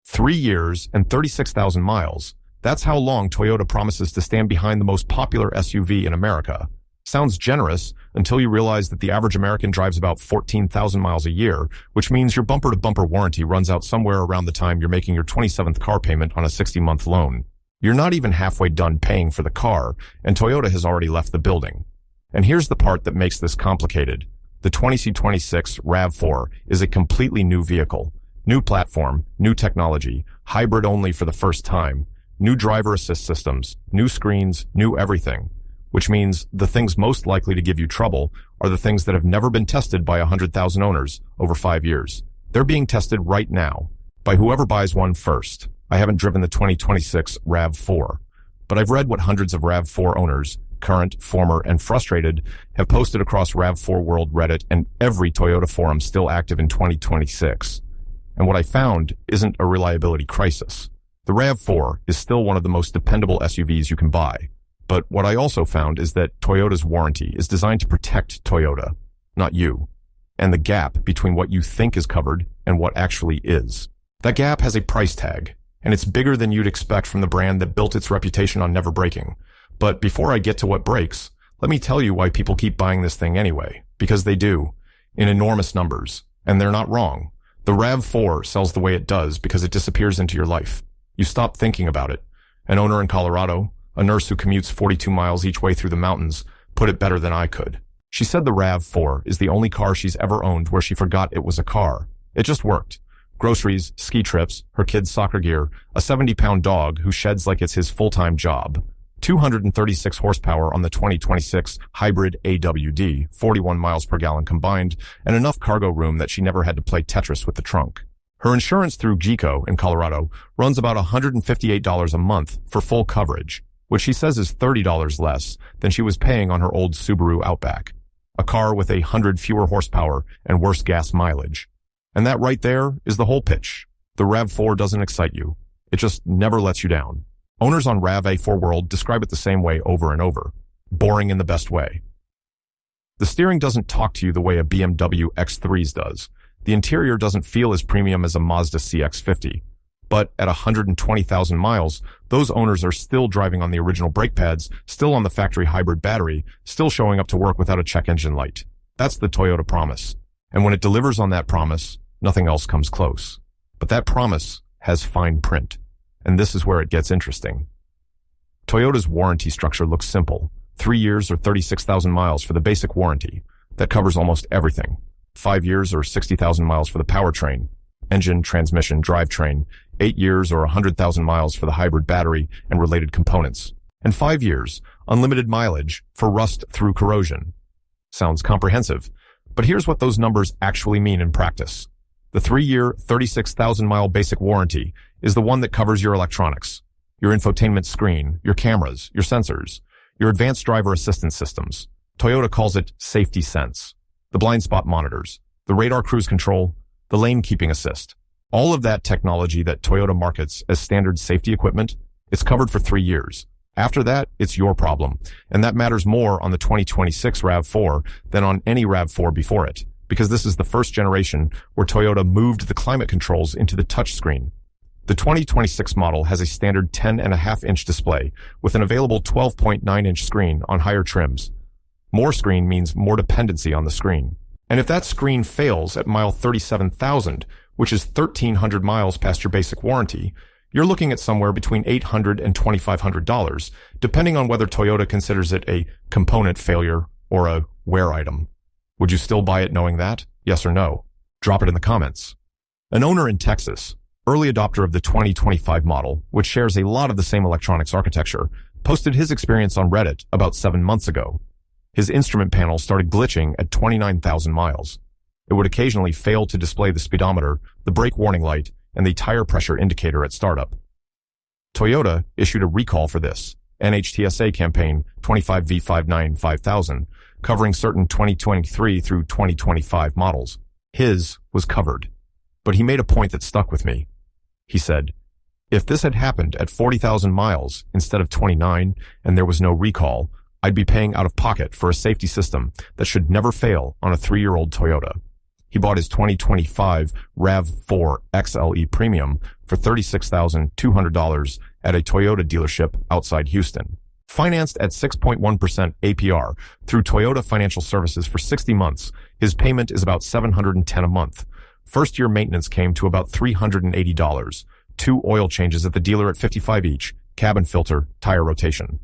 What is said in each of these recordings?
3 years and 36,000 miles. That's how long Toyota promises to stand behind the most popular SUV in America. Sounds generous until you realize that the average American drives about 14,000 miles a year, which means your bumper-to-bumper warranty runs out somewhere around the time you're making your 27th car payment on a 60-month loan. You're not even halfway done paying for the car, and Toyota has already left the building. And here's the part that makes this complicated. The 2026 RAV4 is a completely new vehicle. New platform, new technology, hybrid only for the first time, new driver assist systems, new screens, new everything. Which means the things most likely to give you trouble are the things that have never been tested by 100,000 owners over 5 years. They're being tested right now by whoever buys one first. I haven't driven the 2026 RAV4, but I've read what hundreds of RAV4 owners, current, former, and frustrated, have posted across RAV4 World Reddit and every Toyota forum still active in 2026. And what I found isn't a reliability crisis. The RAV4 is still one of the most dependable SUVs you can buy. But what I also found is that Toyota's warranty is designed to protect Toyota, not you, and the gap between what you think is covered and what actually is. That gap has a price tag, and it's bigger than you'd expect from the brand that built its reputation on never breaking. But before I get to what breaks, let me tell you why people keep buying this thing anyway, because they do, in enormous numbers, and they're not wrong. The RAV4 sells the way it does because it disappears into your life. You stop thinking about it. An owner in Colorado, a nurse who commutes 42 miles each way through the mountains, put it better than I could. She said the RAV4 is the only car she's ever owned where she forgot it was a car. It just worked. Groceries, ski trips, her kids' soccer gear, a 70-pound dog who sheds like it's his full-time job. 236 horsepower on the 2026 hybrid AWD, 41 miles per gallon combined, and enough cargo room that she never had to play Tetris with the trunk. Her insurance through GEICO in Colorado runs about $158 a month for full coverage, which she says is $30 less than she was paying on her old Subaru Outback, a car with 100 fewer horsepower and worse gas mileage. And that right there is the whole pitch. The RAV4 doesn't excite you. It just never lets you down. Owners on RAV4 World describe it the same way over and over. Boring in the best way. The steering doesn't talk to you the way a BMW X3's does. The interior doesn't feel as premium as a Mazda CX-50. But at 120,000 miles, those owners are still driving on the original brake pads, still on the factory hybrid battery, still showing up to work without a check engine light. That's the Toyota promise. And when it delivers on that promise, nothing else comes close. But that promise has fine print. And this is where it gets interesting. Toyota's warranty structure looks simple. 3 years or 36,000 miles for the basic warranty. That covers almost everything. 5 years or 60,000 miles for the powertrain. Engine, transmission, drivetrain. 8 years or 100,000 miles for the hybrid battery and related components. And 5 years, unlimited mileage for rust through corrosion. Sounds comprehensive. But here's what those numbers actually mean in practice. The 3-year, 36,000-mile basic warranty is the one that covers your electronics, your infotainment screen, your cameras, your sensors, your advanced driver assistance systems. Toyota calls it Safety Sense. The blind spot monitors, the radar cruise control, the lane keeping assist. All of that technology that Toyota markets as standard safety equipment, it's covered for 3 years. After that, it's your problem. And that matters more on the 2026 RAV4 than on any RAV4 before it, because this is the first generation where Toyota moved the climate controls into the touchscreen. The 2026 model has a standard 10.5-inch display with an available 12.9-inch screen on higher trims. More screen means more dependency on the screen. And if that screen fails at mile 37,000, which is 1,300 miles past your basic warranty, you're looking at somewhere between $800 and $2,500, depending on whether Toyota considers it a component failure or a wear item. Would you still buy it knowing that? Yes or no? Drop it in the comments. An owner in Texas, early adopter of the 2025 model, which shares a lot of the same electronics architecture, posted his experience on Reddit about 7 months ago. His instrument panel started glitching at 29,000 miles. It would occasionally fail to display the speedometer, the brake warning light, and the tire pressure indicator at startup. Toyota issued a recall for this, NHTSA campaign 25V595000, covering certain 2023 through 2025 models. His was covered. But he made a point that stuck with me. He said, if this had happened at 40,000 miles instead of 29 and there was no recall, I'd be paying out of pocket for a safety system that should never fail on a 3-year-old Toyota. He bought his 2025 RAV4 XLE Premium for $36,200 at a Toyota dealership outside Houston. Financed at 6.1% APR through Toyota Financial Services for 60 months, his payment is about $710 a month. First-year maintenance came to about $380. 2 oil changes at the dealer at $55 each, cabin filter, tire rotation.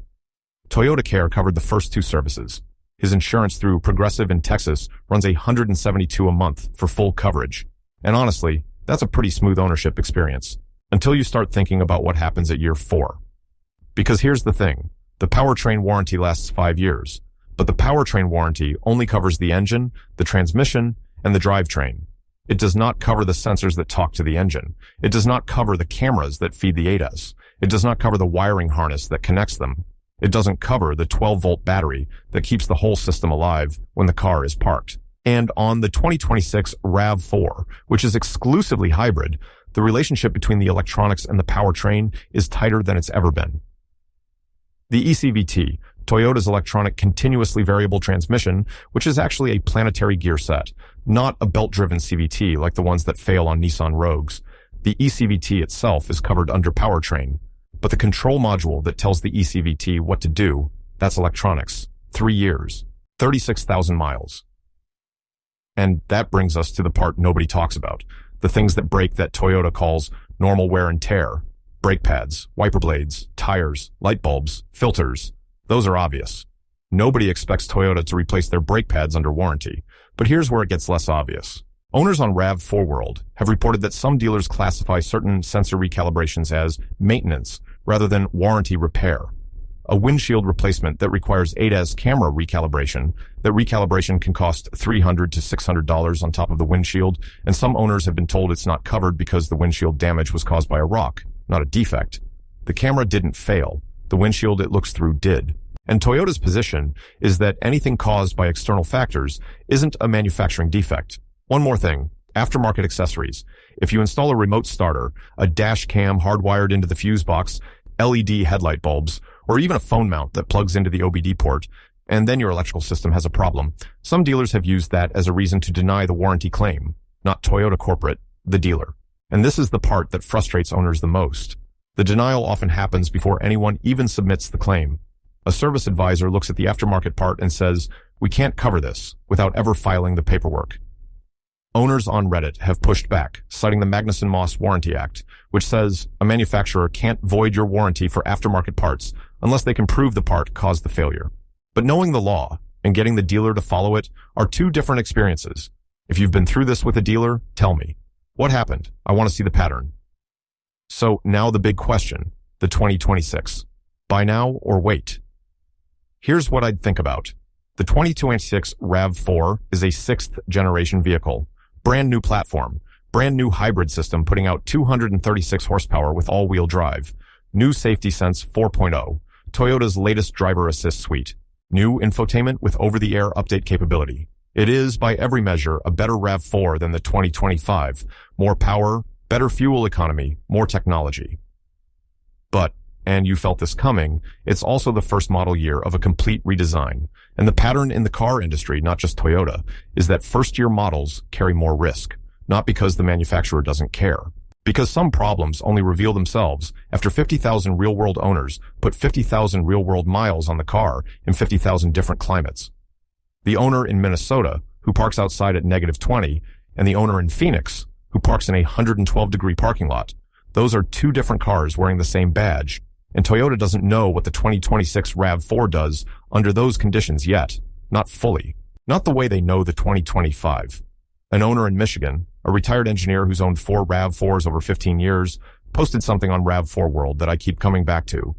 Toyota Care covered the first 2 services. His insurance through Progressive in Texas runs $172 a month for full coverage. And honestly, that's a pretty smooth ownership experience, until you start thinking about what happens at year 4. Because here's the thing. The powertrain warranty lasts 5 years, but the powertrain warranty only covers the engine, the transmission, and the drivetrain. It does not cover the sensors that talk to the engine. It does not cover the cameras that feed the ADAS. It does not cover the wiring harness that connects them. It doesn't cover the 12-volt battery that keeps the whole system alive when the car is parked. And on the 2026 RAV4, which is exclusively hybrid, the relationship between the electronics and the powertrain is tighter than it's ever been. The ECVT, Toyota's electronic continuously variable transmission, which is actually a planetary gear set, not a belt-driven CVT like the ones that fail on Nissan Rogues. The ECVT itself is covered under powertrain, but the control module that tells the ECVT what to do, that's electronics. 3 years, 36,000 miles. And that brings us to the part nobody talks about, the things that break that Toyota calls normal wear and tear. Brake pads, wiper blades, tires, light bulbs, filters. Those are obvious. Nobody expects Toyota to replace their brake pads under warranty, but here's where it gets less obvious. Owners on RAV4 World have reported that some dealers classify certain sensor recalibrations as maintenance rather than warranty repair. A windshield replacement that requires ADAS camera recalibration, that recalibration can cost $300 to $600 on top of the windshield, and some owners have been told it's not covered because the windshield damage was caused by a rock, not a defect. The camera didn't fail. The windshield it looks through did. And Toyota's position is that anything caused by external factors isn't a manufacturing defect. One more thing, aftermarket accessories. If you install a remote starter, a dash cam hardwired into the fuse box, LED headlight bulbs, or even a phone mount that plugs into the OBD port, and then your electrical system has a problem, some dealers have used that as a reason to deny the warranty claim, not Toyota corporate, the dealer. And this is the part that frustrates owners the most. The denial often happens before anyone even submits the claim. A service advisor looks at the aftermarket part and says, "We can't cover this," without ever filing the paperwork. Owners on Reddit have pushed back, citing the Magnuson-Moss Warranty Act, which says a manufacturer can't void your warranty for aftermarket parts unless they can prove the part caused the failure. But knowing the law and getting the dealer to follow it are 2 different experiences. If you've been through this with a dealer, tell me. What happened? I want to see the pattern. So now the big question, the 2026. Buy now or wait? Here's what I'd think about. The 2026 RAV4 is a 6th generation vehicle. Brand new platform, brand new hybrid system putting out 236 horsepower with all-wheel drive. New Safety Sense 4.0, Toyota's latest driver assist suite. New infotainment with over-the-air update capability. It is, by every measure, a better RAV4 than the 2025. More power, better fuel economy, more technology. But, and you felt this coming, it's also the first model year of a complete redesign. And the pattern in the car industry, not just Toyota, is that first-year models carry more risk. Not because the manufacturer doesn't care. Because some problems only reveal themselves after 50,000 real-world owners put 50,000 real-world miles on the car in 50,000 different climates. The owner in Minnesota, who parks outside at -20, and the owner in Phoenix, who parks in a 112-degree parking lot. Those are 2 different cars wearing the same badge, and Toyota doesn't know what the 2026 RAV4 does under those conditions yet. Not fully. Not the way they know the 2025. An owner in Michigan, a retired engineer who's owned 4 RAV4s over 15 years, posted something on RAV4 World that I keep coming back to.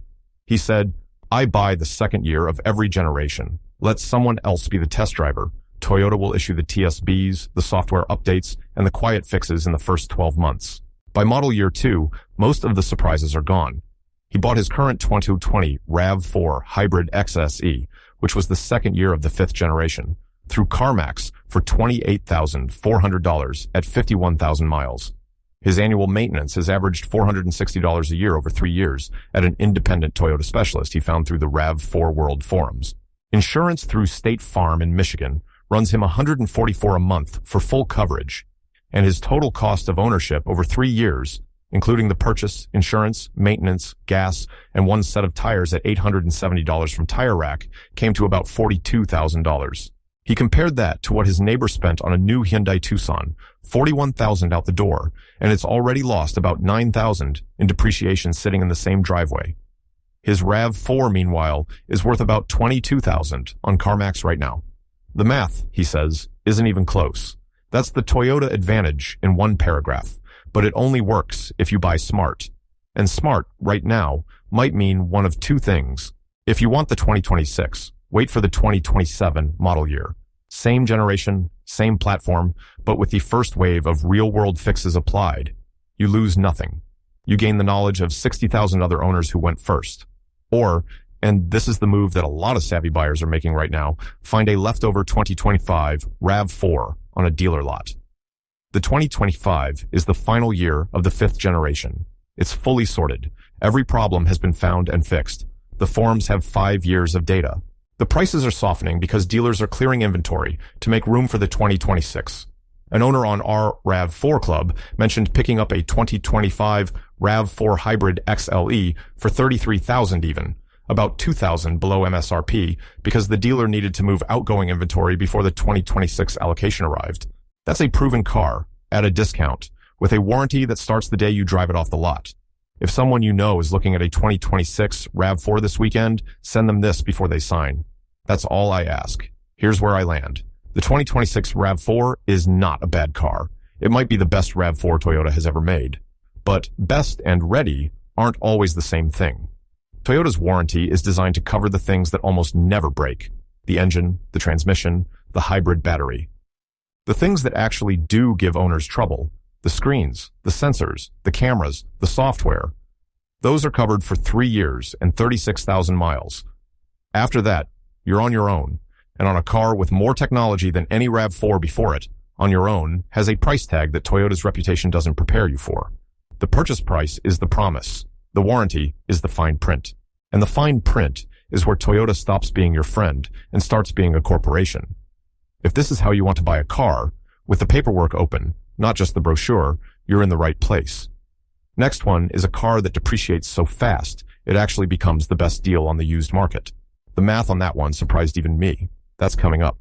He said, "I buy the second year of every generation. Let someone else be the test driver. Toyota will issue the TSBs, the software updates, and the quiet fixes in the first 12 months. By model year 2, most of the surprises are gone." He bought his current 2020 RAV4 Hybrid XSE, which was the second year of the 5th generation, through CarMax for $28,400 at 51,000 miles. His annual maintenance has averaged $460 a year over 3 years at an independent Toyota specialist he found through the RAV4 World forums. Insurance through State Farm in Michigan runs him $144 a month for full coverage, and his total cost of ownership over 3 years, including the purchase, insurance, maintenance, gas, and one set of tires at $870 from Tire Rack, came to about $42,000. He compared that to what his neighbor spent on a new Hyundai Tucson, $41,000 out the door, and it's already lost about $9,000 in depreciation sitting in the same driveway. His RAV4, meanwhile, is worth about $22,000 on CarMax right now. The math, he says, isn't even close. That's the Toyota advantage in one paragraph, but it only works if you buy smart. And smart, right now, might mean one of two things. If you want the 2026, wait for the 2027 model year. Same generation, same platform, but with the first wave of real-world fixes applied. You lose nothing. You gain the knowledge of 60,000 other owners who went first. Or, and this is the move that a lot of savvy buyers are making right now, find a leftover 2025 RAV4 on a dealer lot. The 2025 is the final year of the 5th generation. It's fully sorted. Every problem has been found and fixed. The forums have 5 years of data. The prices are softening because dealers are clearing inventory to make room for the 2026. An owner on our RAV4 club mentioned picking up a 2025 RAV4 Hybrid XLE for $33,000 even, about $2,000 below MSRP because the dealer needed to move outgoing inventory before the 2026 allocation arrived. That's a proven car at a discount with a warranty that starts the day you drive it off the lot. If someone you know is looking at a 2026 RAV4 this weekend, send them this before they sign. That's all I ask. Here's where I land. The 2026 RAV4 is not a bad car. It might be the best RAV4 Toyota has ever made. But best and ready aren't always the same thing. Toyota's warranty is designed to cover the things that almost never break. The engine, the transmission, the hybrid battery. The things that actually do give owners trouble, the screens, the sensors, the cameras, the software, those are covered for 3 years and 36,000 miles. After that, you're on your own, and on a car with more technology than any RAV4 before it, on your own, has a price tag that Toyota's reputation doesn't prepare you for. The purchase price is the promise. The warranty is the fine print. And the fine print is where Toyota stops being your friend and starts being a corporation. If this is how you want to buy a car, with the paperwork open, not just the brochure, you're in the right place. Next one is a car that depreciates so fast, it actually becomes the best deal on the used market. The math on that one surprised even me. That's coming up.